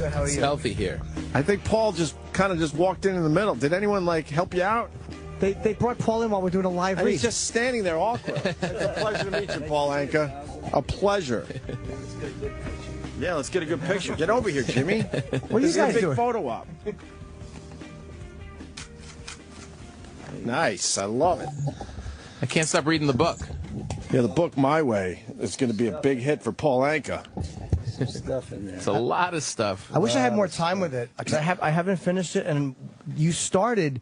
Good. How are you? Healthy here. I think Paul just kind of walked in the middle. Did anyone like help you out? They brought Paul in while we're doing a live read. He's just standing there awkward. It's a pleasure to meet you, Paul Anka. A pleasure. Yeah, let's get a good picture. Get over here, Jimmy. What are you guys doing? doing? Big photo op. Nice. I love it. I can't stop reading the book. Yeah, the book My Way is going to be a big hit for Paul Anka. Some stuff in there. It's a lot of stuff. I wish I had more time with it. I haven't finished it, and you started.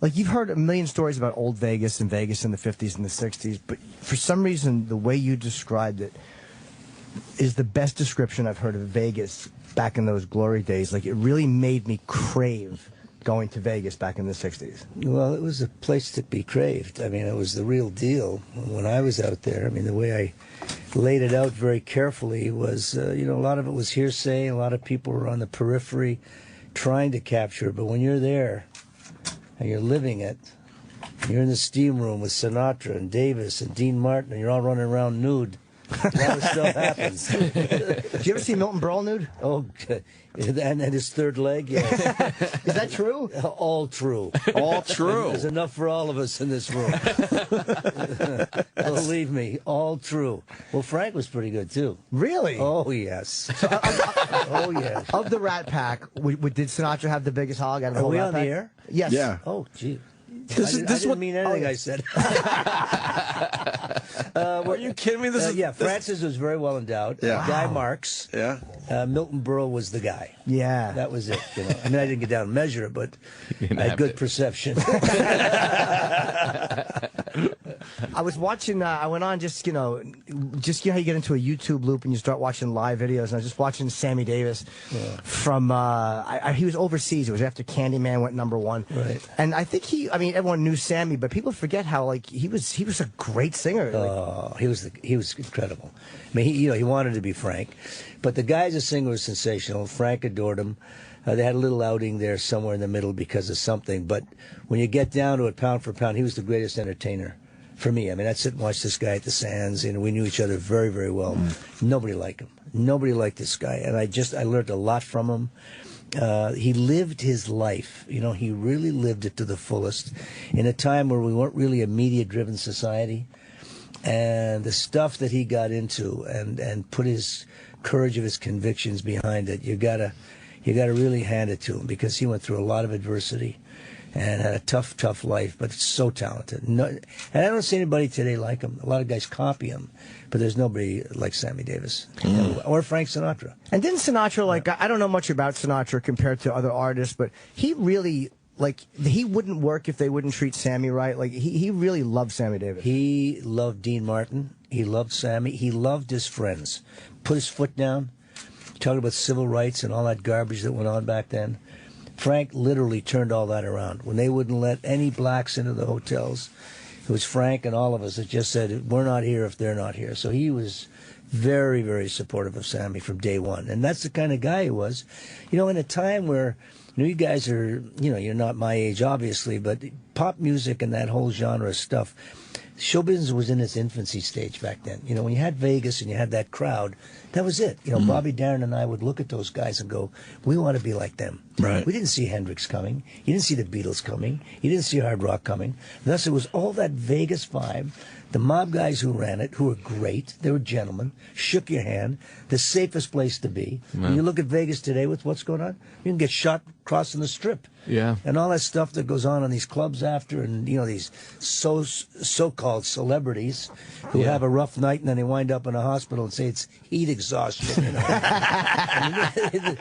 Like, you've heard a million stories about old Vegas and Vegas in the 50s and the 60s, but for some reason, the way you described it is the best description I've heard of Vegas back in those glory days. Like, it really made me crave going to Vegas back in the 60s. Well, it was a place to be craved. I mean, it was the real deal when I was out there. I mean, the way I laid it out very carefully was, you know, a lot of it was hearsay. A lot of people were on the periphery trying to capture it. But when you're there and you're living it, you're in the steam room with Sinatra and Davis and Dean Martin, and you're all running around nude. A lot of stuff happens. Did you ever see Milton Berle nude? Oh, and his third leg, yeah. Is that true? All true. All true. There's enough for all of us in this room. Believe me, all true. Well, Frank was pretty good, too. Really? Oh, yes. Oh, yes. Of the Rat Pack, did Sinatra have the biggest hog out of the Are whole we Rat on Pack? the air? Yes. Yeah. Oh, gee. This I didn't mean anything I said. Are you kidding me? Yeah, Francis was very well endowed. Yeah. Guy Marks. Yeah. Milton Berle was the guy. Yeah. That was it. You know? I mean, I didn't get down and measure it, but I had good perception. I was watching, I went on just, you know how you get into a YouTube loop and you start watching live videos, and I was just watching Sammy Davis from, he was overseas. It was after Candyman went #1. Right. And I think everyone knew Sammy, but people forget how, like, he was a great singer. Oh, he was incredible. I mean, he wanted to be Frank, but the guy as a singer was sensational. Frank adored him. They had a little outing there somewhere in the middle because of something, but when you get down to it, pound for pound, he was the greatest entertainer for me. I mean, I'd sit and watch this guy at the Sands, and we knew each other very, very well. Nobody liked him. Nobody liked this guy, and I learned a lot from him. He lived his life. You know, he really lived it to the fullest in a time where we weren't really a media-driven society. And the stuff that he got into and put his courage of his convictions behind it, you gotta really hand it to him, because he went through a lot of adversity and had a tough life, but so talented. No, and I don't see anybody today like him. A lot of guys copy him, but there's nobody like Sammy Davis or Frank Sinatra. And didn't Sinatra, like, I don't know much about Sinatra compared to other artists, but he really, like, he wouldn't work if they wouldn't treat Sammy right. Like, he really loved Sammy Davis. He loved Dean Martin. He loved Sammy. He loved his friends. Put his foot down. Talking about civil rights and all that garbage that went on back then. Frank literally turned all that around. When they wouldn't let any blacks into the hotels, it was Frank and all of us that just said, we're not here if they're not here. So he was very, very supportive of Sammy from day one. And that's the kind of guy he was. You know, in a time where, you know, you guys are, you know, you're not my age, obviously, but pop music and that whole genre of stuff, show business was in its infancy stage back then. You know, when you had Vegas and you had that crowd, that was it. You know, Bobby Darin and I would look at those guys and go, we want to be like them. Right. We didn't see Hendrix coming. You didn't see the Beatles coming. You didn't see hard rock coming. Thus, it was all that Vegas vibe. The mob guys who ran it, who were great, they were gentlemen, shook your hand, the safest place to be. When you look at Vegas today with what's going on, you can get shot crossing the strip. Yeah. And all that stuff that goes on these clubs after, and, you know, these so-called celebrities who have a rough night and then they wind up in a hospital and say it's heat exhaustion. You know? I mean,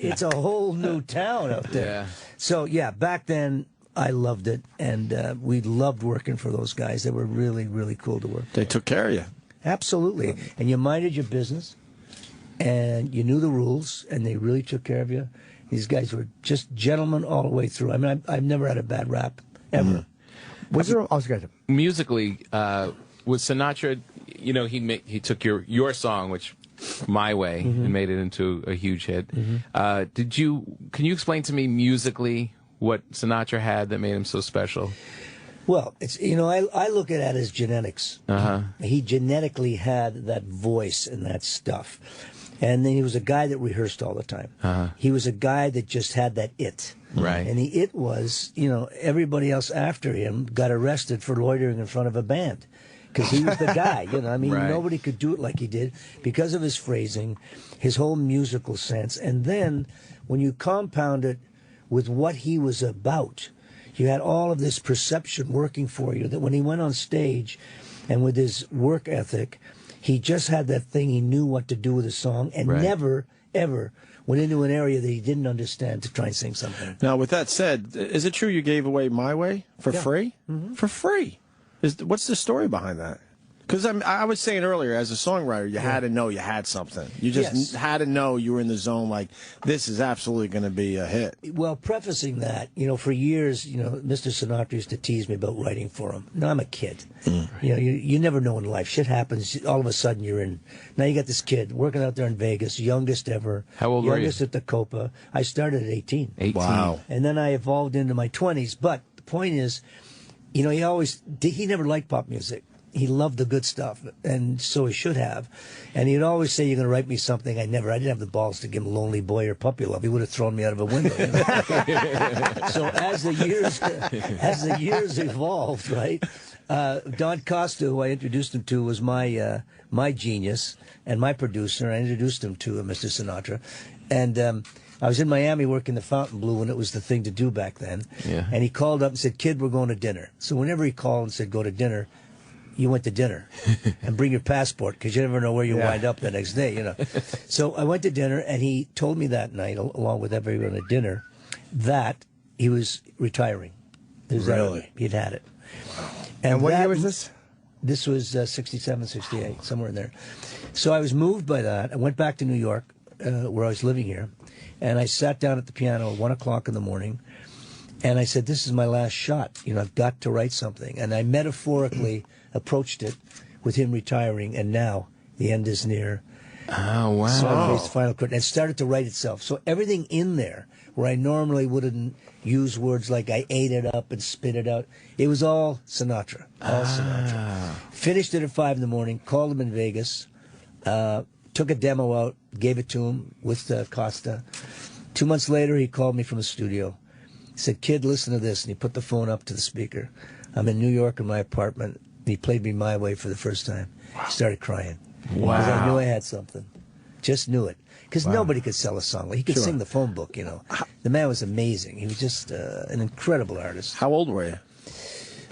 it's a whole new town out there. Yeah. So, yeah, back then, I loved it, and we loved working for those guys. They were really, really cool to work for. They took care of you. Absolutely. And you minded your business, and you knew the rules, and they really took care of you. These guys were just gentlemen all the way through. I mean, I've never had a bad rap, ever. Was there? I was going to. Musically, was Sinatra, you know, he took your song, which My Way, and made it into a huge hit. Can you explain to me musically what Sinatra had that made him so special? Well, it's, you know, I look at it as genetics. He genetically had that voice and that stuff. And then he was a guy that rehearsed all the time. He was a guy that just had that it. Right. And the it was, everybody else after him got arrested for loitering in front of a band. Because he was the guy, I mean, Right. nobody could do it like he did because of his phrasing, his whole musical sense. And then when you compound it with what he was about, you had all of this perception working for you that when he went on stage and with his work ethic, he just had that thing. He knew what to do with a song and Right. never, ever went into an area that he didn't understand to try and sing something. Now, with that said, is it true you gave away My Way for free? For free. What's the story behind that? Because I was saying earlier, as a songwriter, you had to know you had something. You just had to know you were in the zone, like, this is absolutely going to be a hit. Well, prefacing that, for years, Mr. Sinatra used to tease me about writing for him. No, I'm a kid. You never know in life. Shit happens. All of a sudden, you're in. Now you got this kid working out there in Vegas, youngest ever. How old were you? Youngest at the Copa. I started at 18. 18. Wow. And then I evolved into my 20s. But the point is, he never liked pop music. He loved the good stuff, and so he should have. And he'd always say, "You're going to write me something." I didn't have the balls to give him "Lonely Boy" or "Puppy Love." He would have thrown me out of a window. So as the years evolved, right? Don Costa, who I introduced him to, was my genius and my producer. I introduced him to Mr. Sinatra, and I was in Miami working the Fontainebleau when it was the thing to do back then. Yeah. And he called up and said, "Kid, we're going to dinner." So whenever he called and said, "Go to dinner," you went to dinner and bring your passport because you never know where you wind up the next day, So I went to dinner, and he told me that night, along with everyone at dinner, that he was retiring. Really? He'd had it. And what year was this? This was 67, 68, somewhere in there. So I was moved by that. I went back to New York, where I was living here, and I sat down at the piano at 1 o'clock in the morning, and I said, this is my last shot. I've got to write something. And I metaphorically approached it with him retiring, and now the end is near. Oh, wow. So I faced the final curtain. And it started to write itself. So everything in there, where I normally wouldn't use words like I ate it up and spit it out, it was all Sinatra. All Sinatra. Finished it at 5 in the morning, called him in Vegas, took a demo out, gave it to him with Costa. 2 months later, he called me from the studio. He said, "Kid, listen to this." And he put the phone up to the speaker. I'm in New York in my apartment. He played me My Way for the first time. He started crying. Wow. 'Cause I knew I had something. Just knew it. Because nobody could sell a song. He could sing the phone book, The man was amazing. He was just an incredible artist. How old were you?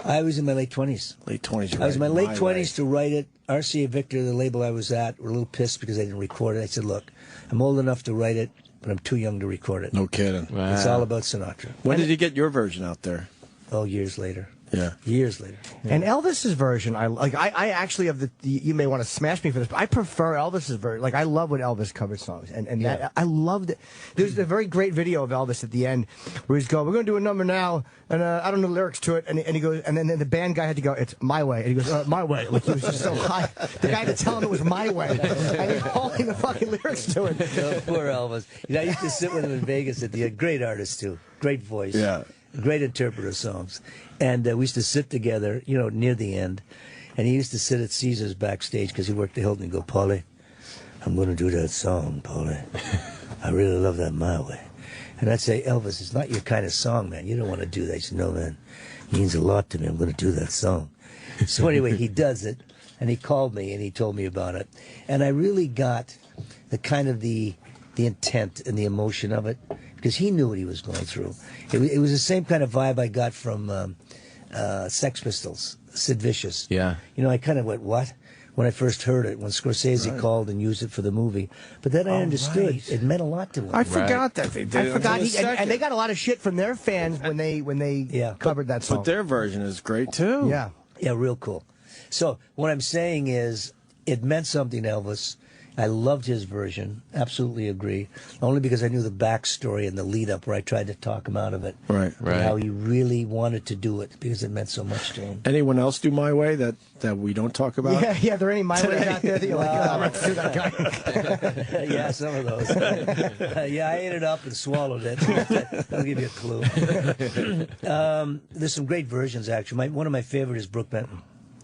I was in my late 20s. Late 20s. I was in my late 20s Way. to write it. RCA Victor, the label I was at, were a little pissed because I didn't record it. I said, look, I'm old enough to write it, but I'm too young to record it. No kidding. Wow. It's all about Sinatra. When did you get your version out there? Oh, years later. Yeah. Years later. And Elvis's version, I actually have you may want to smash me for this, but I prefer Elvis's version. Like, I love when Elvis covered songs, and that I loved it. There's a very great video of Elvis at the end where he's going, "We're going to do a number now, and I don't know the lyrics to it," and he goes, and then the band guy had to go, "It's my way," and he goes, "My way," like he was just so high. The guy had to tell him it was my way, and he's holding the fucking lyrics to it. Oh, poor Elvis. I used to sit with him in Vegas at the great artist too, great voice. Yeah. Great interpreter of songs. And we used to sit together, near the end. And he used to sit at Caesars backstage because he worked the Hilton and go, "Paulie, I'm going to do that song, Paulie. I really love that My Way." And I'd say, "Elvis, it's not your kind of song, man. You don't want to do that." He said, "No, man. It means a lot to me. I'm going to do that song." So anyway, he does it. And he called me and he told me about it. And I really got the kind of the intent and the emotion of it, because he knew what he was going through. It was the same kind of vibe I got from Sex Pistols, Sid Vicious. Yeah. I kind of went, what? When I first heard it, when Scorsese called and used it for the movie. But then I understood right. it meant a lot to him. I forgot that they did I it forgot, until the and they second. got a lot of shit from their fans when they covered that song. But their version is great, too. Yeah. Yeah, real cool. So what I'm saying is, it meant something to Elvis. I loved his version. Absolutely agree. Only because I knew the backstory and the lead up where I tried to talk him out of it. Right. And how he really wanted to do it because it meant so much to him. Anyone else do My Way that we don't talk about? Yeah, are there any My Ways out there that you're like, I'm going to do that guy? Yeah, some of those. Yeah, I ate it up and swallowed it. I'll give you a clue. There's some great versions, actually. One of my favorite is Brooke Benton.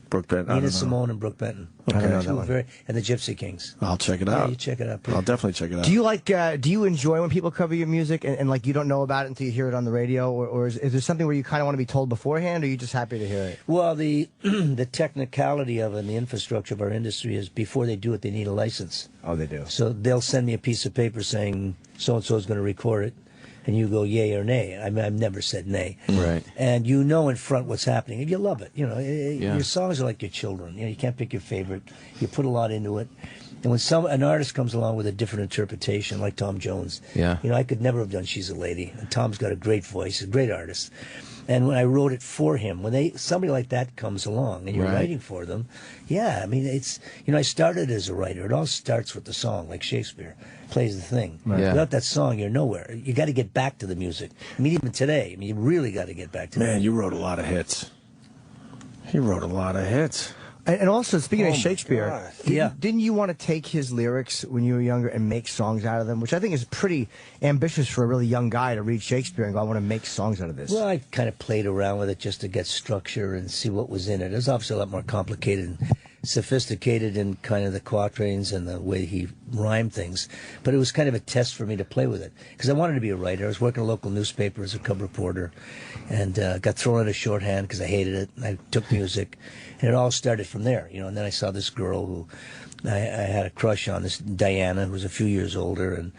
Brooke Benton. Nina Simone and Brooke Benton. I don't know that one. And the Gypsy Kings. I'll check it Yeah, out. you check it out. I'll definitely check it out. Do you like? Do you enjoy when people cover your music and like you don't know about it until you hear it on the radio, or is there something where you kind of want to be told beforehand, or are you just happy to hear it? Well, the the technicality of it and the infrastructure of our industry is before they do it, they need a license. Oh, they do. So they'll send me a piece of paper saying so and so is going to record it, and you go yay or nay. I mean, I've never said nay. Right. And you know in front what's happening, and you love it. You know, your songs are like your children. You know, you can't pick your favorite. You put a lot into it. And when an artist comes along with a different interpretation, like Tom Jones, you know, I could never have done "She's a Lady." And Tom's got a great voice, a great artist. And when I wrote it for him, when somebody like that comes along and you're writing for them, I mean, it's, you know, I started as a writer. It all starts with the song, like Shakespeare plays the thing. Right. Yeah. Without that song, you're nowhere. You got to get back to the music. I mean, even today, you really got to get back to it. Man, you wrote a lot of hits. He wrote a lot of hits. And also, speaking of Shakespeare, Yeah. didn't you want to take his lyrics when you were younger and make songs out of them? Which I think is pretty ambitious for a really young guy to read Shakespeare and go, I want to make songs out of this. Well, I kind of played around with it just to get structure and see what was in it. It was obviously a lot more complicated and sophisticated in kind of the quatrains and the way he rhymed things. But it was kind of a test for me to play with it. Because I wanted to be a writer. I was working at a local newspaper as a cub reporter and got thrown into shorthand because I hated it. And I took music. And it all started from there, you know. And then I saw this girl who I had a crush on, this Diana, who was a few years older. And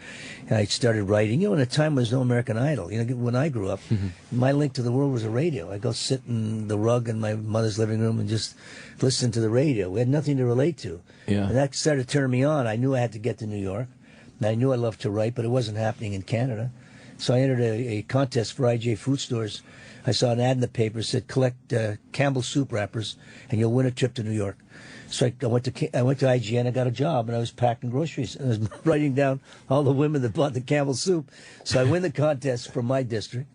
I started writing. You know, in a time when there was no American Idol. You know, when I grew up, my link to the world was a radio. I'd go sit in the rug in my mother's living room and just listen to the radio. We had nothing to relate to. Yeah. And that started turning me on. I knew I had to get to New York. And I knew I loved to write, but it wasn't happening in Canada. So I entered a contest for IJ food stores. I saw an ad in the paper that said, collect Campbell soup wrappers and you'll win a trip to New York. So I went to IGN, I got a job, and I was packing groceries. And I was writing down all the women that bought the Campbell soup. So I win the contest from my district.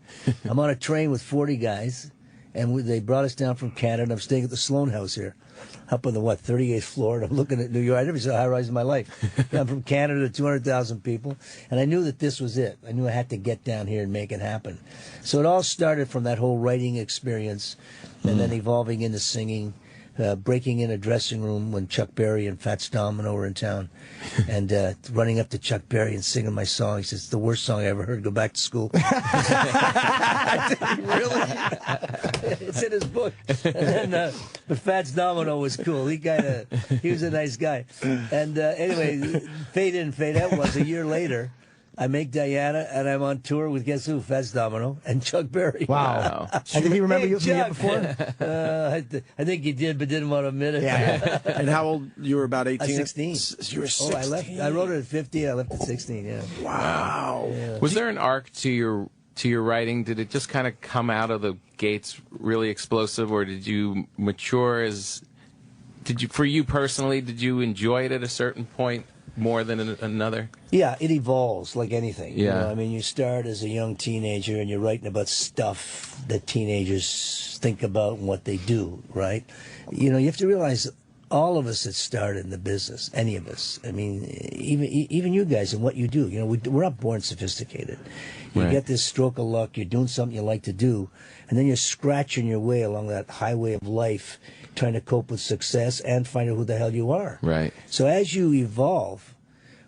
I'm on a train with 40 guys, and they brought us down from Canada. I'm staying at the Sloan House here, up on the, 38th floor, and I'm looking at New York. I never saw a high-rise in my life. I'm from Canada to 200,000 people, and I knew that this was it. I knew I had to get down here and make it happen. So it all started from that whole writing experience, and then evolving into singing, breaking in a dressing room when Chuck Berry and Fats Domino were in town, and running up to Chuck Berry and singing my song. He says, it's the worst song I ever heard. Go back to school. Really? It's in his book. And then, but Fats Domino was cool. He was a nice guy. And anyway, fade in, fade out was a year later. I make Diana, and I'm on tour with, guess who? Fats Domino and Chuck Berry. Wow. And did he remember you from the year before? I think he did, but didn't want to admit it. Yeah. And how old? You were about 18? 16. You were 16. I wrote it at 50. I left at 16, yeah. Wow. Yeah. Was there an arc to your writing? Did it just kind of come out of the gates really explosive, or did you mature for you personally, did you enjoy it at a certain point more than another? Yeah, it evolves like anything. Yeah. You know, I mean, you start as a young teenager and you're writing about stuff that teenagers think about and what they do, right? You know, you have to realize all of us that started in the business, any of us, I mean, even you guys and what you do, you know, we're not born sophisticated. You get this stroke of luck, you're doing something you like to do, and then you're scratching your way along that highway of life, trying to cope with success and find out who the hell you are. Right. So as you evolve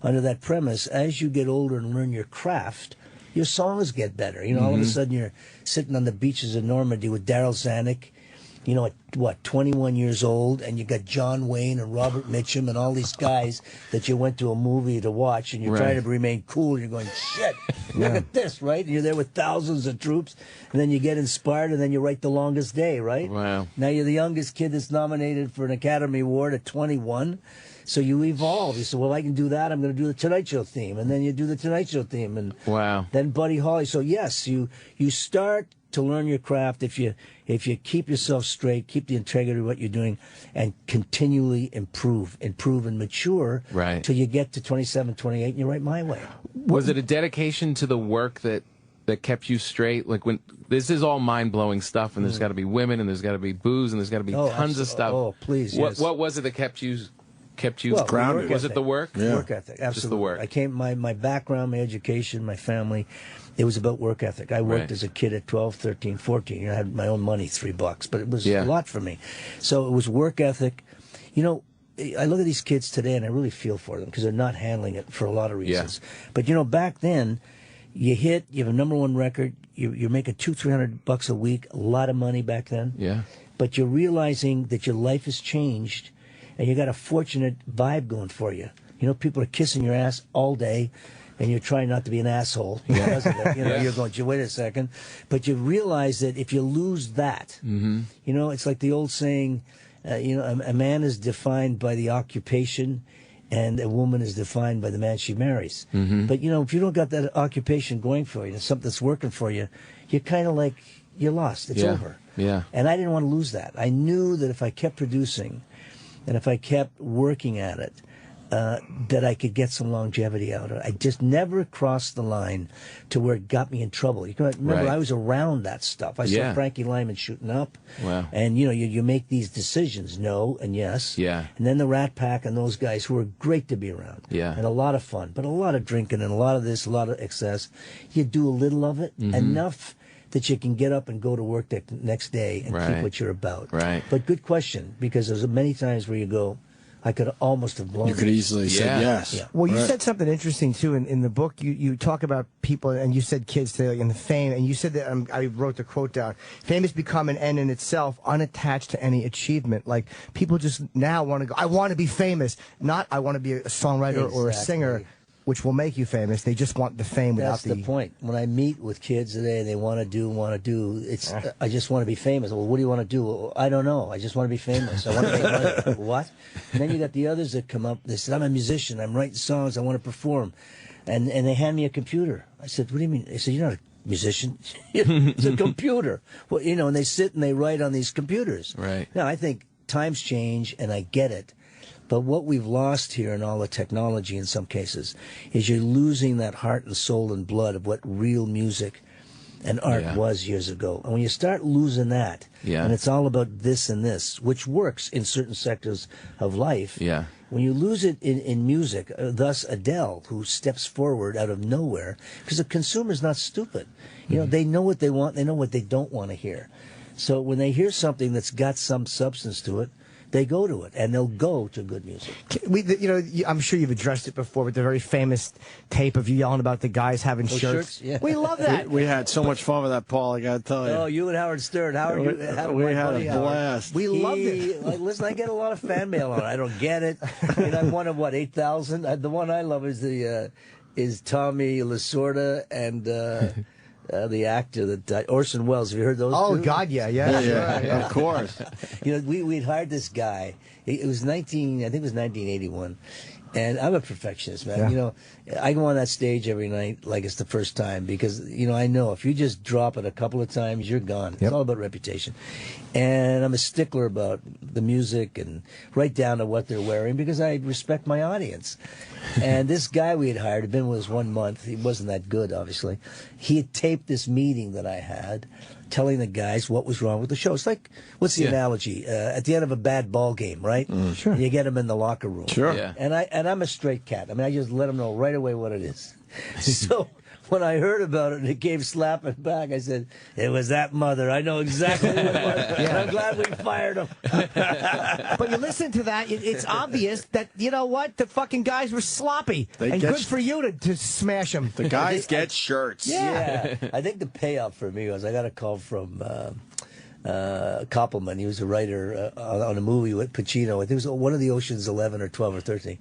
under that premise, as you get older and learn your craft, your songs get better. You know, all of a sudden you're sitting on the beaches of Normandy with Daryl Zanuck, you know, at 21 years old, and you got John Wayne and Robert Mitchum and all these guys that you went to a movie to watch, and you're trying to remain cool, and you're going, shit, look at this, right? And you're there with thousands of troops, and then you get inspired, and then you write The Longest Day, right? Wow. Now you're the youngest kid that's nominated for an Academy Award at 21. So you evolve. You say, well, I can do that. I'm going to do the Tonight Show theme. And then you do the Tonight Show theme. And then Buddy Holly. So, yes, you start to learn your craft if you keep yourself straight, keep the integrity of what you're doing, and continually improve and mature till you get to 27, 28, and you write my way. Was it a dedication to the work that kept you straight? Like, when this is all mind-blowing stuff, and there's got to be women, and there's got to be booze, and there's got to be tons of stuff. Oh, please, yes. What was it that kept you kept you Well, grounded? work Was it the work? Yeah. Work ethic, absolutely. Just the work. I came, my background, my education, my family, it was about work ethic. I worked Right. as a kid at 12, 13, 14. You know, I had my own money, $3, but it was Yeah. a lot for me. So it was work ethic. You know, I look at these kids today and I really feel for them because they're not handling it for a lot of reasons. But, you know, back then, you have a #1 record, you're making $200-300 a week, a lot of money back then. Yeah. But you're realizing that your life has changed and you got a fortunate vibe going for you. You know, people are kissing your ass all day and you're trying not to be an asshole because of it. You know, you're going, wait a second. But you realize that if you lose that, you know, it's like the old saying, you know, a man is defined by the occupation and a woman is defined by the man she marries. But, you know, if you don't got that occupation going for you, something that's working for you, you're kind of like, you're lost. It's over. Yeah. And I didn't want to lose that. I knew that if I kept producing and if I kept working at it, that I could get some longevity out of it. I just never crossed the line to where it got me in trouble. You can remember, Right. I was around that stuff. I saw Frankie Lyman shooting up. Wow. And, you know, you make these decisions, no and yes. Yeah. And then the Rat Pack and those guys who were great to be around. Yeah. And a lot of fun, but a lot of drinking and a lot of this, a lot of excess. You do a little of it, enough that you can get up and go to work the next day and keep what you're about. Right. But good question, because there's many times where you go, I could almost have blown You could it. easily said yes. Yeah. Well, you Right. said something interesting too in the book. You talk about people, and you said kids today, like, in the fame, and you said that I wrote the quote down. Fame has become an end in itself, unattached to any achievement. Like people just now want to go. I want to be famous, not I want to be a songwriter or a singer, Exactly. which will make you famous. They just want the fame That's without the point. When I meet with kids today and they want to do, it's, I just want to be famous. Well, what do you want to do? Well, I don't know. I just want to be famous. I want to make money. What? And then you got the others that come up. They said, I'm a musician. I'm writing songs. I want to perform. And they hand me a computer. I said, what do you mean? They said, you're not a musician. It's a computer. Well, you know, and they sit and they write on these computers. Right. Now, I think times change and I get it. But what we've lost here in all the technology in some cases is you're losing that heart and soul and blood of what real music and art was years ago. And when you start losing that, and it's all about this and this, which works in certain sectors of life, when you lose it in music, thus Adele, who steps forward out of nowhere, because the consumer's not stupid. You know, they know what they want, they know what they don't want to hear. So when they hear something that's got some substance to it, they go to it, and they'll go to good music. You know, I'm sure you've addressed it before, but the very famous tape of you yelling about the guys having shirts. Yeah. We love that. We had so much fun with that, Paul. I got to tell you. Oh, you and Howard Stern. Howard, we had a blast. We loved it. Like, listen, I get a lot of fan mail on it. I don't get it. And I'm one of, 8,000? The one I love is is Tommy Lasorda and the actor that died, Orson Welles. Have you heard those Oh, two? God, yeah. Yeah, of course. You know, we'd hired this guy. It was 1981. And I'm a perfectionist, man. Yeah. You know, I go on that stage every night like it's the first time because, you know, I know if you just drop it a couple of times, you're gone. It's all about reputation. And I'm a stickler about the music and right down to what they're wearing because I respect my audience. And this guy we had hired had been with us 1 month. He wasn't that good, obviously. He had taped this meeting that I had telling the guys what was wrong with the show. It's like, what's the analogy? At the end of a bad ball game, right? Sure. You get them in the locker room. Sure. Yeah. And I'm a straight cat. I mean, I just let them know right away what it is. So when I heard about it and it came slapping back, I said, it was that mother. I know exactly what it was. And I'm glad we fired him. But you listen to that, it's obvious that, you know what, the fucking guys were sloppy. They And get good for you to smash them. The guys get shirts. Yeah. I think the payoff for me was I got a call from Koppelman. He was a writer on a movie with Pacino. I think it was one of the Ocean's 11 or 12 or 13.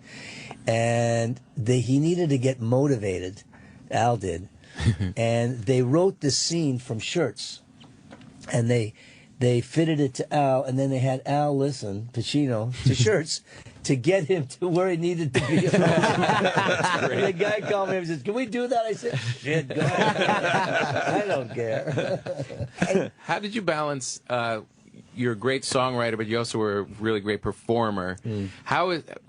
And he needed to get motivated. Al did. And they wrote the scene from shirts. And they fitted it to Al, and then they had Al listen, Pacino, to shirts to get him to where he needed to be. And the guy called me and said, can we do that? I said, shit, go ahead. I don't care. How did you balance? You're a great songwriter, but you also were a really great performer.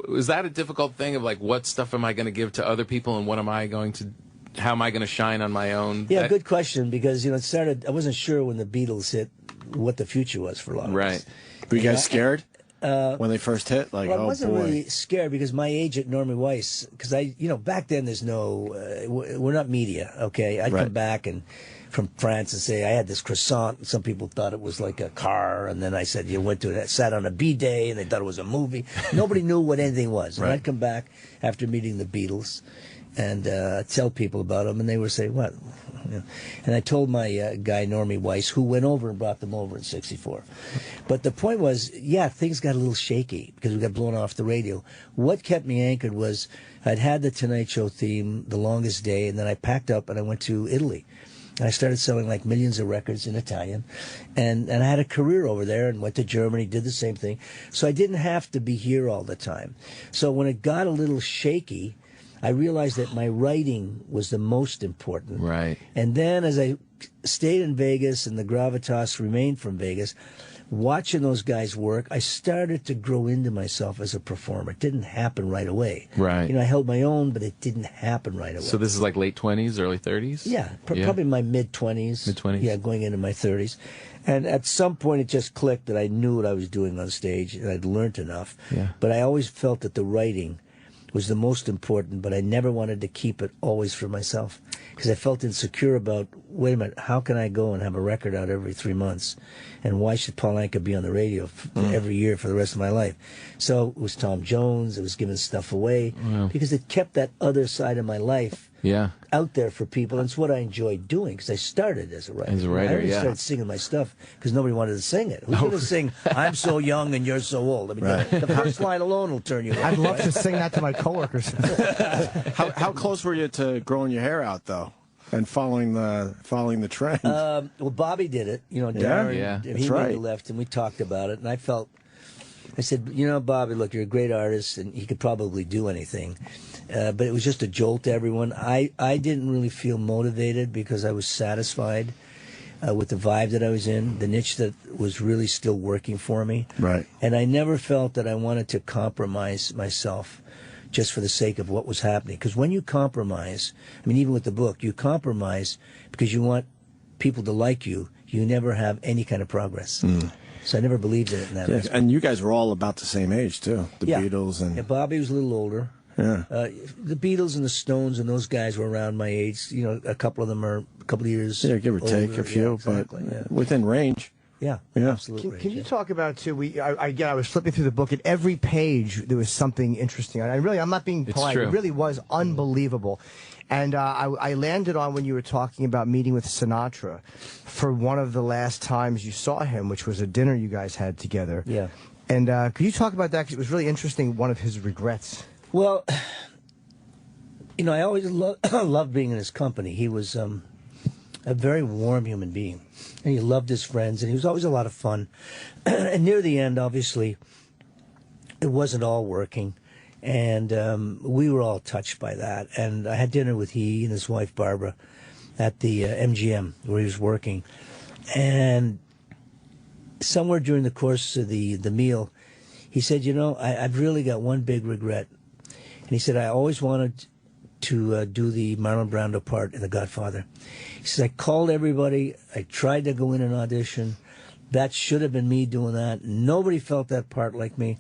Was that a difficult thing of like, what stuff am I going to give to other people, and what am I going to? How am I going to shine on my own? Yeah, good question, because, you know, it started, I wasn't sure when the Beatles hit what the future was for a lot of us. Right. Were you guys scared? when they first hit? Like, well, I oh wasn't boy. really scared because my agent, Normie Weiss, because back then there's no, we're not media, okay? I'd Right. come back and from France and say I had this croissant. Some people thought it was like a car, and then I said you went to it, sat on a B-day, and they thought it was a movie. Nobody knew what anything was. And Right. I'd come back after meeting the Beatles and tell people about them, and they would say, "What?" You know. And I told my guy Normie Weiss, who went over and brought them over in '64. But the point was, yeah, things got a little shaky because we got blown off the radio. What kept me anchored was I'd had the Tonight Show theme, The Longest Day, and then I packed up and I went to Italy. And I started selling like millions of records in Italian. And I had a career over there and went to Germany, did the same thing. So I didn't have to be here all the time. So when it got a little shaky, I realized that my writing was the most important. Right. And then as I stayed in Vegas and the gravitas remained from Vegas, watching those guys work, I started to grow into myself as a performer. It didn't happen right away. Right. I held my own, but it didn't happen right away. So this is like late 20s, early 30s? Yeah, probably my mid-20s. Mid-20s. Yeah, going into my 30s. And at some point it just clicked that I knew what I was doing on stage and I'd learned enough. Yeah. But I always felt that the writing was the most important, but I never wanted to keep it always for myself because I felt insecure about, wait a minute, how can I go and have a record out every 3 months? And why should Paul Anka be on the radio every year for the rest of my life? So it was Tom Jones, it was giving stuff away because it kept that other side of my life Yeah. out there for people. And it's what I enjoyed doing because I started as a writer. As a writer, I only yeah. started singing my stuff because nobody wanted to sing it. Who's going to sing, I'm so young and you're so old? I mean, the first line alone will turn you on. I'd love to sing that to my coworkers. How close were you to growing your hair out though, and following the trend? Well, Bobby did it. Darren, Yeah. he That's made right. the left, and we talked about it. And I said, Bobby, look, you're a great artist, and he could probably do anything. But it was just a jolt to everyone. I didn't really feel motivated because I was satisfied with the vibe that I was in, the niche that was really still working for me. Right. And I never felt that I wanted to compromise myself just for the sake of what was happening. Because when you compromise, I mean, even with the book, you compromise because you want people to like you. You never have any kind of progress. So I never believed in it in that aspect. And you guys were all about the same age too. The Beatles and Yeah, Bobby was a little older. Yeah. The Beatles and the Stones and those guys were around my age. A couple of them are a couple of years give or take older. a few, Yeah, exactly, but within range. yeah, Yeah. absolutely. Can you talk about too? I was flipping through the book, and every page there was something interesting. I'm not being polite. true. It really was unbelievable. And I landed on when you were talking about meeting with Sinatra for one of the last times you saw him, which was a dinner you guys had together. Yeah. And could you talk about that? 'Cause it was really interesting. One of his regrets. Well, I always loved being in his company. He was a very warm human being, and he loved his friends, and he was always a lot of fun. And near the end, obviously, it wasn't all working, and we were all touched by that. And I had dinner with he and his wife Barbara at the MGM where he was working, and somewhere during the course of the meal, he said, I've really got one big regret. And he said, I always wanted to do the Marlon Brando part in The Godfather. He says, I called everybody. I tried to go in an audition. That should have been me doing that. Nobody felt that part like me.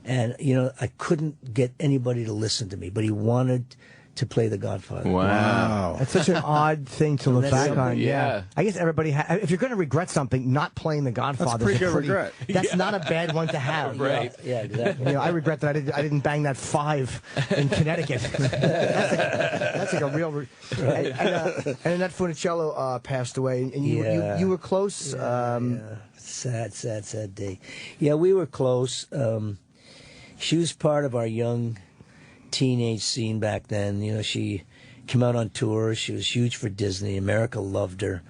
And, I couldn't get anybody to listen to me. But he wanted to play The Godfather. Wow. That's such an odd thing to look That's back something, on. yeah. I guess everybody, if you're going to regret something, not playing The Godfather. pretty good regret. That's not a bad one to have. Right. Yeah, exactly. I regret that I didn't bang that 5 in Connecticut. that's like a real. And Annette Funicello passed away, and you were close. Sad day. Yeah, we were close. She was part of our young teenage scene back then. She came out on tour. She was huge for Disney. America loved her.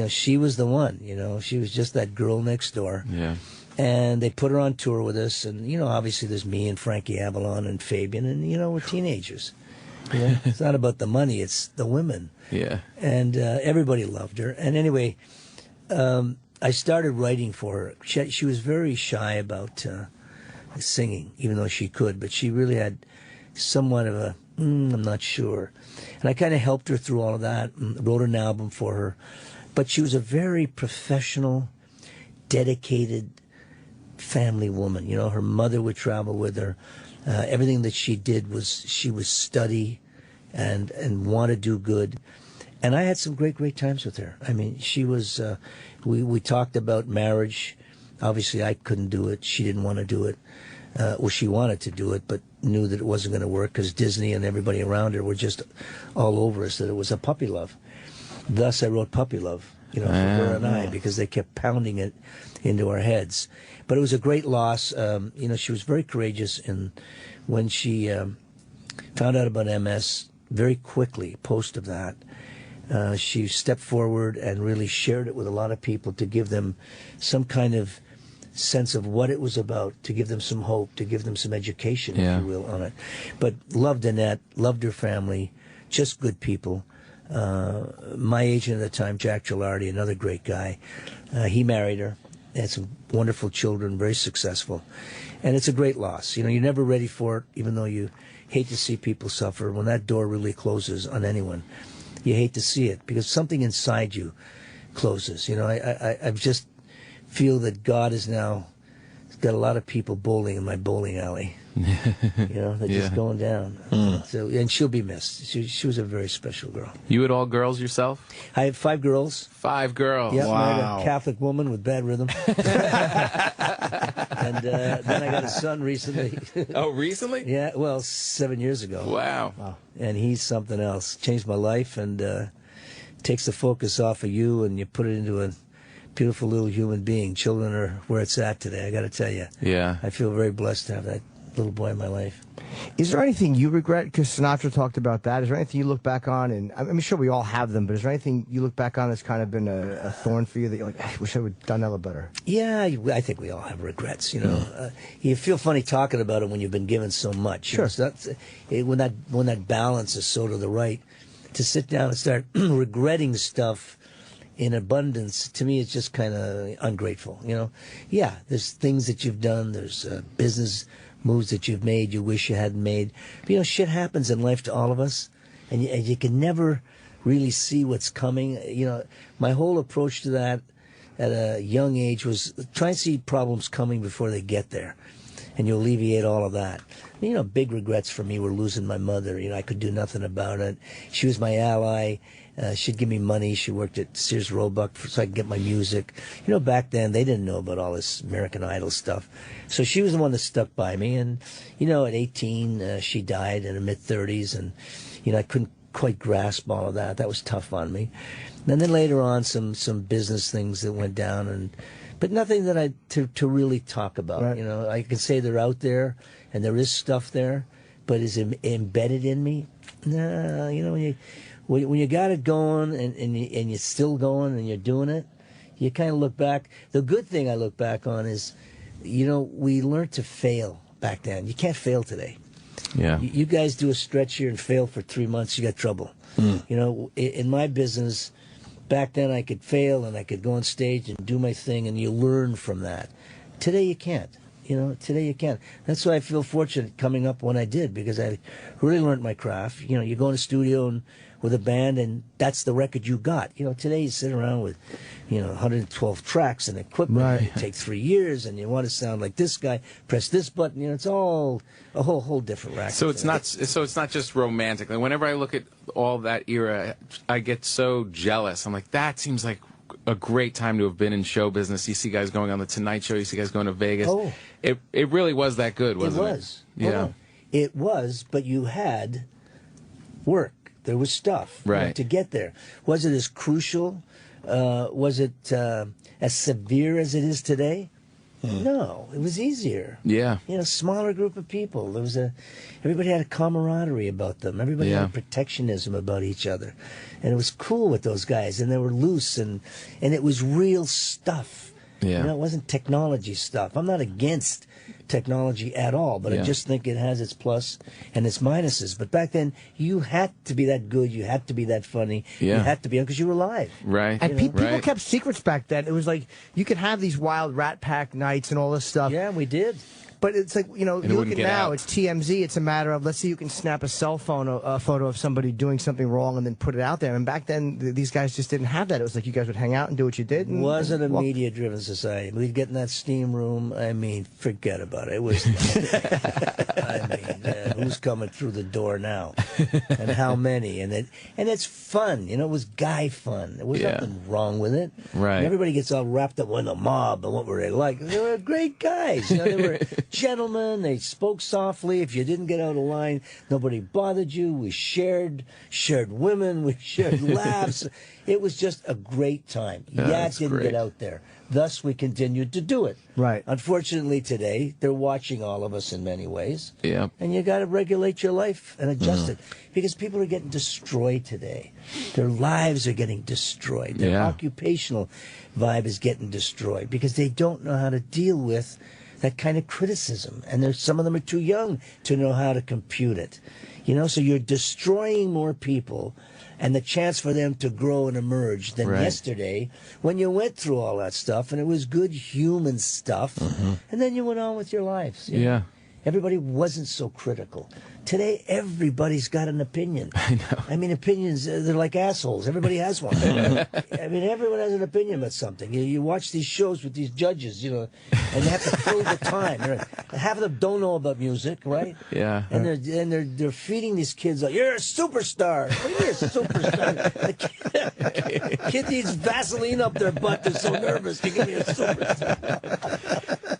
She was the one. She was just that girl next door. Yeah. And they put her on tour with us. And, obviously there's me and Frankie Avalon and Fabian. And, we're teenagers. It's not about the money. It's the women. Yeah. And everybody loved her. And anyway, I started writing for her. She was very shy about singing, even though she could. But she really had somewhat of a, I'm not sure. And I kind of helped her through all of that and wrote an album for her. But she was a very professional, dedicated, family woman. You know, her mother would travel with her. Everything that she did was she was study and want to do good. And I had some great times with her. I mean, she was, we talked about marriage. Obviously, I couldn't do it. She didn't want to do it. Well, she wanted to do it, but knew that it wasn't going to work because Disney and everybody around her were just all over us, that it was a puppy love. Thus, I wrote Puppy Love, you know, for her and I, because they kept pounding it into our heads. But it was a great loss. You know, she was very courageous, and when she found out about MS, very quickly, post of that, she stepped forward and really shared it with a lot of people to give them some kind of sense of what it was about, to give them some hope, to give them some education, if you will, on it. But loved Annette, loved her family, just good people. My agent at the time, Jack Gilardi, another great guy, he married her, had some wonderful children, very successful. And it's a great loss. You know, you're never ready for it, even though you hate to see people suffer. When that door really closes on anyone, you hate to see it because something inside you closes. You know, I just feel that God is now got a lot of people bowling in my bowling alley. You know, they're just going down. So, and she'll be missed. She was a very special girl. You had all girls yourself? I have 5 girls. 5 girls. Yeah, Wow. married a Catholic woman with bad rhythm. And then I got a son recently. Oh, recently? Yeah, well, 7 years ago. Wow. And he's something else. Changed my life and takes the focus off of you and you put it into a beautiful little human being. Children are where it's at today, I got to tell you. Yeah. I feel very blessed to have that little boy in my life. Is there anything you regret? Because Sinatra talked about that. Is there anything you look back on? And I'm sure we all have them, but is there anything you look back on that's kind of been a thorn for you that you're like, I wish I would have done that a little better? Yeah, I think we all have regrets, you know. You feel funny talking about it when you've been given so much. Sure. You know, so when that balance is so to the right, to sit down and start regretting stuff in abundance, to me, it's just kind of ungrateful, you know. Yeah, there's things that you've done. There's business moves that you've made you wish you hadn't made. But, you know, shit happens in life to all of us, and you can never really see what's coming. You know, my whole approach to that at a young age was try and see problems coming before they get there, and you alleviate all of that. You know, big regrets for me were losing my mother. You know, I could do nothing about it. She was my ally. She'd give me money. She worked at Sears Roebuck so I could get my music. You know, back then, they didn't know about all this American Idol stuff. So she was the one that stuck by me. And, you know, at 18, she died in her mid-30s. And, you know, I couldn't quite grasp all of that. That was tough on me. And then later on, some business things that went down. But nothing that to really talk about. Right. You know, I can say they're out there, and there is stuff there. But is it embedded in me? Nah, you know, when you got it going and you're still going and you're doing it, you kind of look back. The good thing I look back on is, you know, we learned to fail back then. You can't fail today. Yeah. You guys do a stretch here and fail for 3 months, you got trouble. You know, in my business, back then I could fail and I could go on stage and do my thing and you learn from that. Today you can't. You know, today you can't. That's why I feel fortunate coming up when I did, because I really learned my craft. You know, you go in a studio and with a band, and that's the record you got. You know, today you sit around with, you know, 112 tracks and equipment. Right. It takes 3 years, and you want to sound like this guy. Press this button. You know, it's all a whole different racket. So it's not. So it's not just romantic. Like, whenever I look at all that era, I get so jealous. I'm like, that seems like a great time to have been in show business. You see guys going on the Tonight Show. You see guys going to Vegas. Oh. It really was that good, wasn't it? It was. Yeah. It was, but you had work. There was stuff, you know, right, to get there. Was it as crucial? Was it as severe as it is today? No, it was easier. Yeah. You know, smaller group of people. There was everybody had a camaraderie about them. Everybody had a protectionism about each other. And it was cool with those guys, and they were loose, and it was real stuff. Yeah. You know, it wasn't technology stuff. I'm not against technology at all, but I just think it has its plus and its minuses. But back then, you had to be that good, you had to be that funny, you had to be, because you were live. Right. And people kept secrets back then. It was like you could have these wild Rat Pack nights and all this stuff. Yeah, we did. But it's like, you it look wouldn't at get now, out. it's TMZ. It's a matter of, let's see, you can snap a cell phone a photo of somebody doing something wrong and then put it out there. And back then, these guys just didn't have that. It was like you guys would hang out and do what you did. And, wasn't a media-driven society. We'd get in that steam room. I mean, forget about it. It was. I mean, who's coming through the door now, and how many? And it's fun. It was guy fun. There was nothing wrong with it. Right. And everybody gets all wrapped up in the mob and what were they like? They were great guys. They were gentlemen. They spoke softly. If you didn't get out of line, nobody bothered you. We shared women. We shared laughs. It was just a great time. It didn't get out there. Thus, we continued to do it. Right. Unfortunately, today, they're watching all of us in many ways. Yeah. And you got to regulate your life and adjust it. Because people are getting destroyed today. Their lives are getting destroyed. Their occupational vibe is getting destroyed because they don't know how to deal with that kind of criticism. And some of them are too young to know how to compute it. So you're destroying more people and the chance for them to grow and emerge than yesterday when you went through all that stuff and it was good human stuff and then you went on with your lives. Yeah. Everybody wasn't so critical. Today, everybody's got an opinion. I know. I mean, opinions, they're like assholes. Everybody has one. I mean, everyone has an opinion about something. You watch these shows with these judges, and they have to fill the time. Half of them don't know about music, right? Yeah. And they're feeding these kids like, you're a superstar. What do you mean a superstar? The kid needs Vaseline up their butt. They're so nervous to give me a superstar.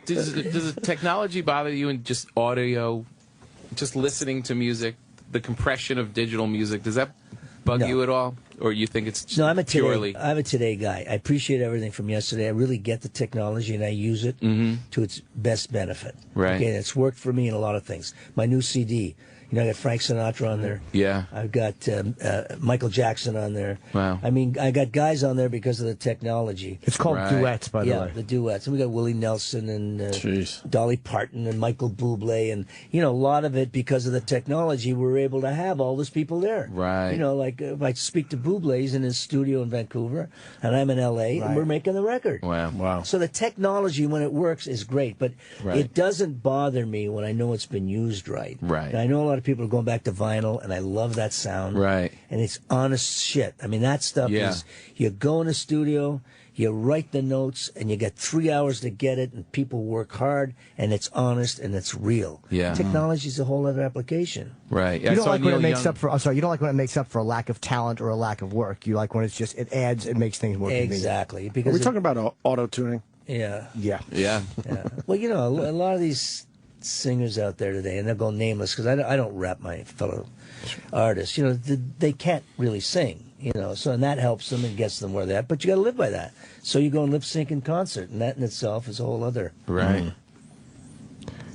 Does the technology bother you in just audio, just listening to music, the compression of digital music? Does that bug you at all, or you think it's I'm a purely? I'm a today guy. I appreciate everything from yesterday. I really get the technology and I use it to its best benefit. Right. Okay, and it's worked for me in a lot of things. My new CD. I got Frank Sinatra on there. Yeah. I've got Michael Jackson on there. Wow. I mean, I got guys on there because of the technology. It's called duets, by the way. Yeah, the duets. And we got Willie Nelson and Dolly Parton and Michael Bublé. And, a lot of it because of the technology, we were able to have all those people there. Right. Like if I speak to Bublé's in his studio in Vancouver, and I'm in L.A., and we're making the record. Wow. So the technology, when it works, is great. But it doesn't bother me when I know it's been used right. Right. And I know a lot of people are going back to vinyl, and I love that sound. Right. And it's honest shit. I mean, that stuff is, you go in a studio, you write the notes, and you get 3 hours to get it, and people work hard, and it's honest, and it's real. Yeah. Technology is a whole other application. Right. You don't like when it makes up for. I'm sorry. You don't like when it makes up for a lack of talent or a lack of work. You like when it's just it makes things more convenient. Exactly. Are Because we talking about auto-tuning? Yeah. Yeah. Yeah. Well, a lot of these singers out there today, and they'll go nameless because I don't rap my fellow artists. They can't really sing. So and that helps them and gets them where they're at. But you got to live by that. So you go and lip sync in concert, and that in itself is a whole other. Right.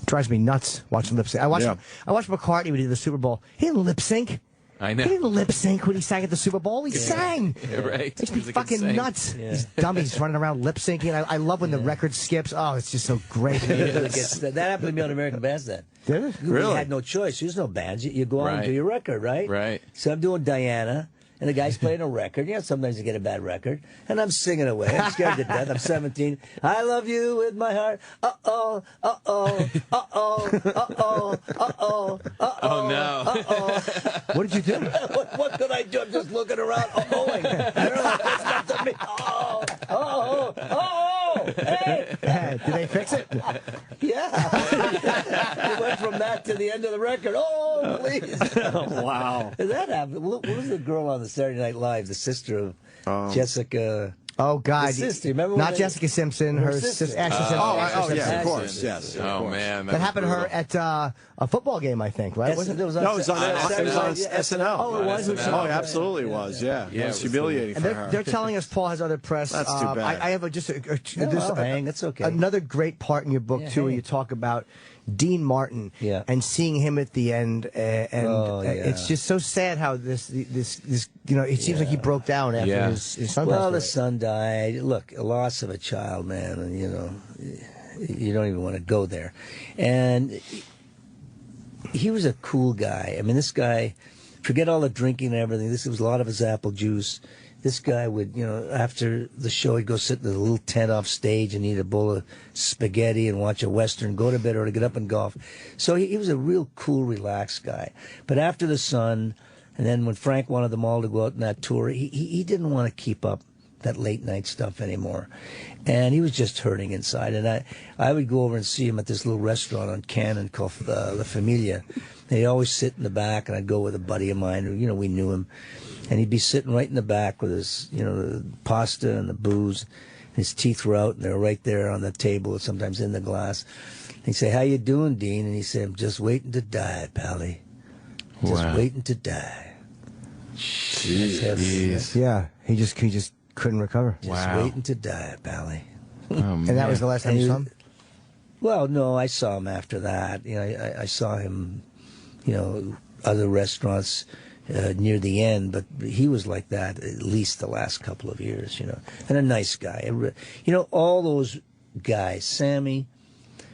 Drives me nuts watching lip sync. I watched McCartney when he did the Super Bowl. He didn't lip sync. I know. He didn't lip sync when he sang at the Super Bowl. He sang. Yeah, right. Makes me fucking nuts. Yeah. These dummies running around lip syncing. I love when the record skips. Oh, it's just so great. That happened to me on American Bandstand. Did it? You really had no choice. There's no bands. You go on and do your record, right? Right. So I'm doing Diana, and the guy's playing a record. Sometimes you get a bad record. And I'm singing away. I'm scared to death. I'm 17. I love you with my heart. Uh-oh, uh-oh, uh-oh, uh-oh, uh-oh, uh-oh. Oh, no. Uh-oh. What did you do? What could I do? I'm just looking around. Uh-ohing. They're like, that's not to me. Uh-oh, uh-oh, uh-oh. Hey. Did they fix it? Yeah. We went from that to the end of the record. Oh, please. Wow. That happened. What was the girl on the Saturday Night Live, the sister of Jessica? Oh, God. The sister. Remember Not Jessica Simpson, her sister. Ashley Simpson. Oh, yeah, of Simpson. course. Yes. Oh, man. That happened to her at a football game, I think, right? It was No, it was on Saturday- SNL. Oh, it was? Oh, it absolutely was. Yeah. Yeah, It was it was humiliating And for her. they're telling us Paul has other press. That's too bad. I have I'll hang. It's okay. Another great part in your book, too, where you talk about Dean Martin and seeing him at the end. It's just so sad how this it seems like he broke down after his son passed away. The son died. Look, a loss of a child, man, and you don't even want to go there. And he was a cool guy. I mean, this guy forget all the drinking and everything. This was a lot of his apple juice. This guy would, after the show, he'd go sit in the little tent off stage and eat a bowl of spaghetti and watch a Western, go to bed or to get up and golf. So he was a real cool, relaxed guy. But after the Sun, and then when Frank wanted them all to go out on that tour, he didn't want to keep up that late night stuff anymore. And he was just hurting inside. And I would go over and see him at this little restaurant on Cannon called La Familia. And he'd always sit in the back, and I'd go with a buddy of mine who, we knew him. And he'd be sitting right in the back with his, the pasta and the booze. His teeth were out, and they were right there on the table, sometimes in the glass. He'd say, "How you doing, Dean?" And he said, "I'm just waiting to die, Pally. Just waiting to die." Jeez. Yeah, he just couldn't recover. Just waiting to die, Pally. And that was the last time you saw him? Well, no, I saw him after that. I saw him, other restaurants near the end, but he was like that at least the last couple of years, and a nice guy. All those guys, Sammy,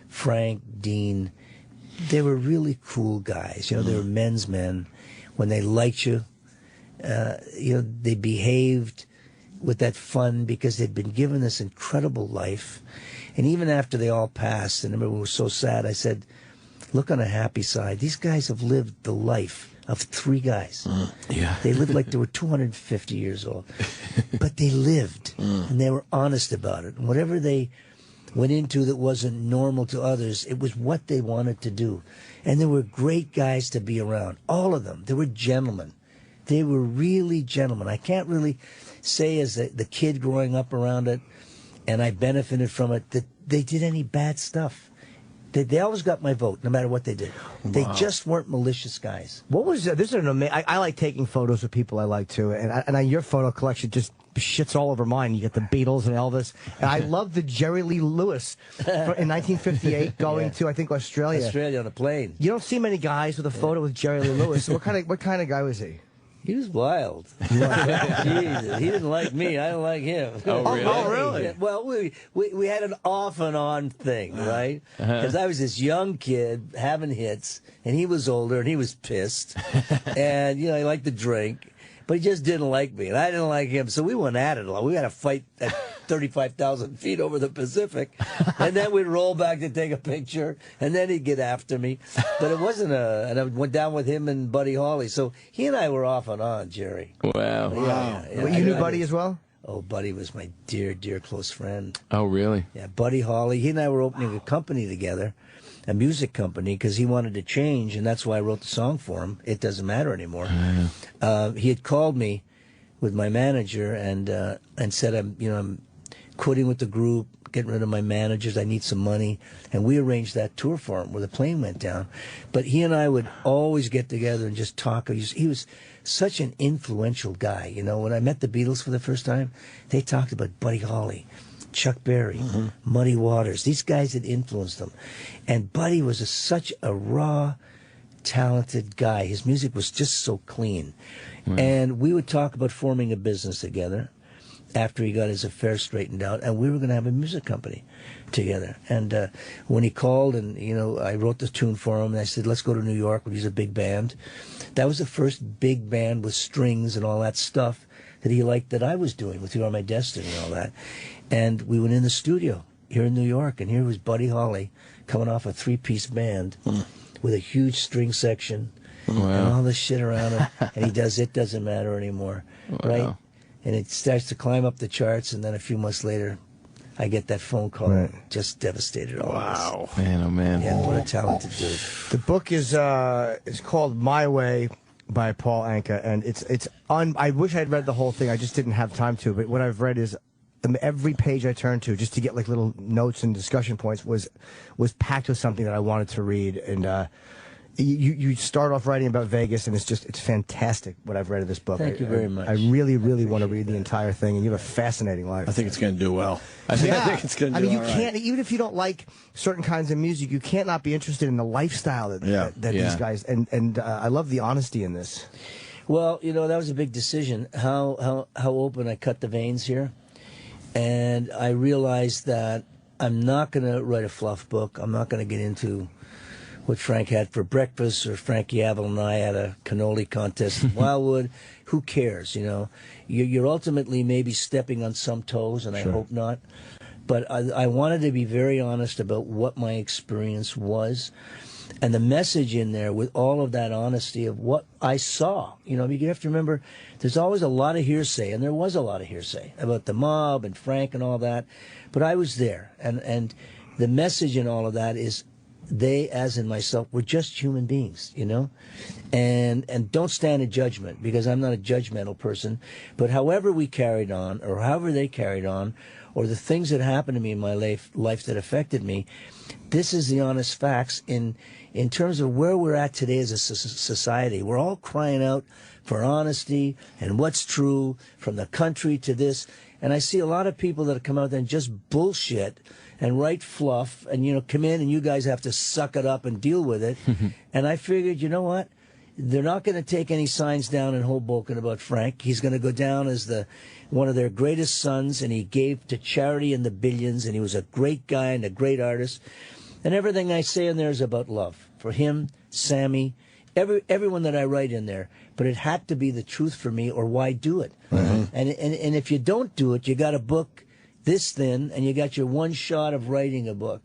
Frank, Dean, they were really cool guys. They were men's men. When they liked you, they behaved with that fun because they'd been given this incredible life. And even after they all passed, and I remember it was so sad, I said, look on a happy side. These guys have lived the life of three guys. Yeah. They lived like they were 250 years old. But they lived, and they were honest about it. And whatever they went into that wasn't normal to others, it was what they wanted to do. And they were great guys to be around. All of them. They were gentlemen. They were really gentlemen. I can't really say as the kid growing up around it, and I benefited from it, that they did any bad stuff. They always got my vote, no matter what they did. Wow. They just weren't malicious guys. What was this? Is an amazing. I like taking photos of people I like too, and your photo collection just shits all over mine. You get the Beatles and Elvis, and I love the Jerry Lee Lewis in 1958 going to, I think, Australia. Australia on a plane. You don't see many guys with a photo with Jerry Lee Lewis. So what kind of guy was he? He was wild. Jesus, he didn't like me. I didn't like him. Oh, really? Oh, really? Well, we had an off and on thing, right? Because I was this young kid having hits, and he was older, and he was pissed. And, he liked to drink, but he just didn't like me, and I didn't like him. So we went at it a lot. We had a fight at 35,000 feet over the Pacific, and then we'd roll back to take a picture, and then he'd get after me. But it wasn't and I went down with him and Buddy Holly. So he and I were off and on, Jerry. Wow. Yeah. Well, you knew Buddy as well? Oh, Buddy was my dear, dear close friend. Oh, really? Yeah, Buddy Holly. He and I were opening a company together, a music company, because he wanted to change, and that's why I wrote the song for him. It doesn't matter anymore. He had called me with my manager and said, I'm quitting with the group, getting rid of my managers. I need some money. And we arranged that tour for him where the plane went down. But he and I would always get together and just talk. He was such an influential guy. When I met the Beatles for the first time, they talked about Buddy Holly, Chuck Berry, Muddy Waters. These guys had influenced them. And Buddy was such a raw, talented guy. His music was just so clean. And we would talk about forming a business together after he got his affairs straightened out, and we were going to have a music company together. And when he called, and I wrote the tune for him, and I said, let's go to New York. We'll use a big band. That was the first big band with strings and all that stuff that he liked that I was doing with You Are My Destiny and all that. And we went in the studio here in New York, and here was Buddy Holly coming off a three-piece band with a huge string section and all this shit around him. And he does It Doesn't Matter Anymore, right? And it starts to climb up the charts, and then a few months later, I get that phone call. Just devastated all of us. Man, oh, man. Yeah, what a talented dude. The book is called My Way by Paul Anka, and I wish I had read the whole thing. I just didn't have time to. But what I've read is every page I turned to just to get like little notes and discussion points was packed with something that I wanted to read. And you start off writing about Vegas, and it's fantastic what I've read of this book. Thank you very much. I really, really want to read the entire thing, and you have a fascinating life. I think it's going to do well. I think it's going to do I mean, you all right. can't, even if you don't like certain kinds of music, you can't not be interested in the lifestyle that these guys, and I love the honesty in this. Well, that was a big decision, how open I cut the veins here. And I realized that I'm not going to write a fluff book. I'm not going to get into what Frank had for breakfast, or Frankie Avalon and I had a cannoli contest in Wildwood. Who cares, you know? You're ultimately maybe stepping on some toes, and I hope not. But I wanted to be very honest about what my experience was. And the message in there with all of that honesty of what I saw. You know, you have to remember, there's always a lot of hearsay, and there was a lot of hearsay about the mob and Frank and all that. But I was there, and the message in all of that is they, as in myself, were just human beings, you know? And don't stand in judgment, because I'm not a judgmental person. But however we carried on, or however they carried on, or the things that happened to me in my life that affected me, this is the honest facts in terms of where we're at today as a society. We're all crying out for honesty and what's true, from the country to this. And I see a lot of people that come out there and just bullshit and write fluff, and, you know, come in and you guys have to suck it up and deal with it. And I figured, you know what? They're not going to take any signs down in Hoboken about Frank. He's going to go down as one of their greatest sons, and he gave to charity in the billions, and he was a great guy and a great artist. And everything I say in there is about love for him, Sammy, everyone that I write in there. But it had to be the truth for me, or why do it? And if you don't do it, you got a book this thin, and you got your one shot of writing a book.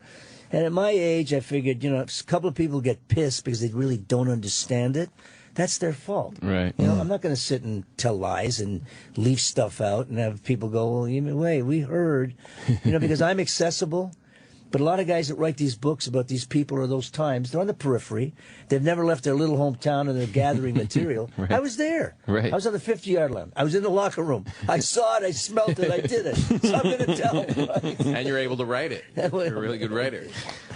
And at my age, I figured, you know, if a couple of people get pissed because they really don't understand it, that's their fault. Right. You know, I'm not going to sit and tell lies and leave stuff out and have people go, well, wait, we heard. You know, because I'm accessible. But a lot of guys that write these books about these people or those times, they're on the periphery. They've never left their little hometown, and they're gathering material. Right. I was there. Right. I was on the 50-yard line. I was in the locker room. I saw it. I smelt it. I did it. So I'm going to tell. Right? And you're able to write it. You're a really good writer.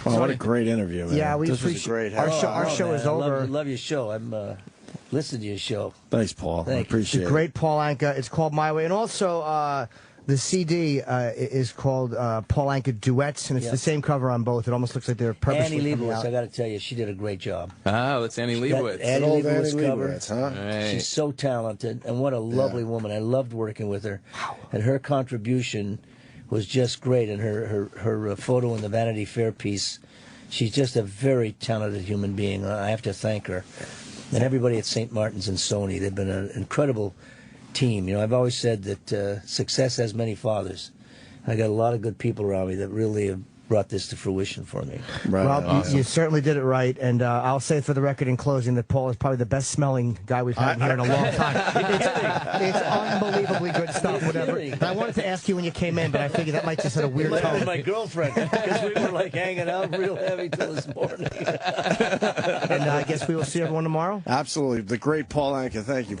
Well, what a great interview, man. Yeah, we this was a appreciate great our show man, is over. I love your show. I'm listening to your show. Thanks, Paul. I Thank you. appreciate It's it. great Paul Anka. It's called My Way. And also, the CD is called Paul Anka Duets, and it's the same cover on both. It almost looks like they're purposely Annie coming Leibovitz, out. I got to tell you, she did a great job. Oh, it's Annie Leibovitz. Annie Old Leibovitz Annie cover. Leibovitz, huh? Right. She's so talented, and what a lovely woman. I loved working with her. And her contribution was just great. And her photo in the Vanity Fair piece, she's just a very talented human being. I have to thank her. And everybody at St. Martin's and Sony, they've been an incredible team. You know, I've always said that success has many fathers. I got a lot of good people around me that really have brought this to fruition for me. Right. Well, you certainly did it right, and I'll say for the record in closing that Paul is probably the best smelling guy we've had here in a long time. It's unbelievably good stuff, whatever. And I wanted to ask you when you came in, but I figured that might just have a weird It might have tone. been my girlfriend, because we were like hanging out real heavy till this morning. And I guess we will see everyone tomorrow. Absolutely. The great Paul Anka. Thank you.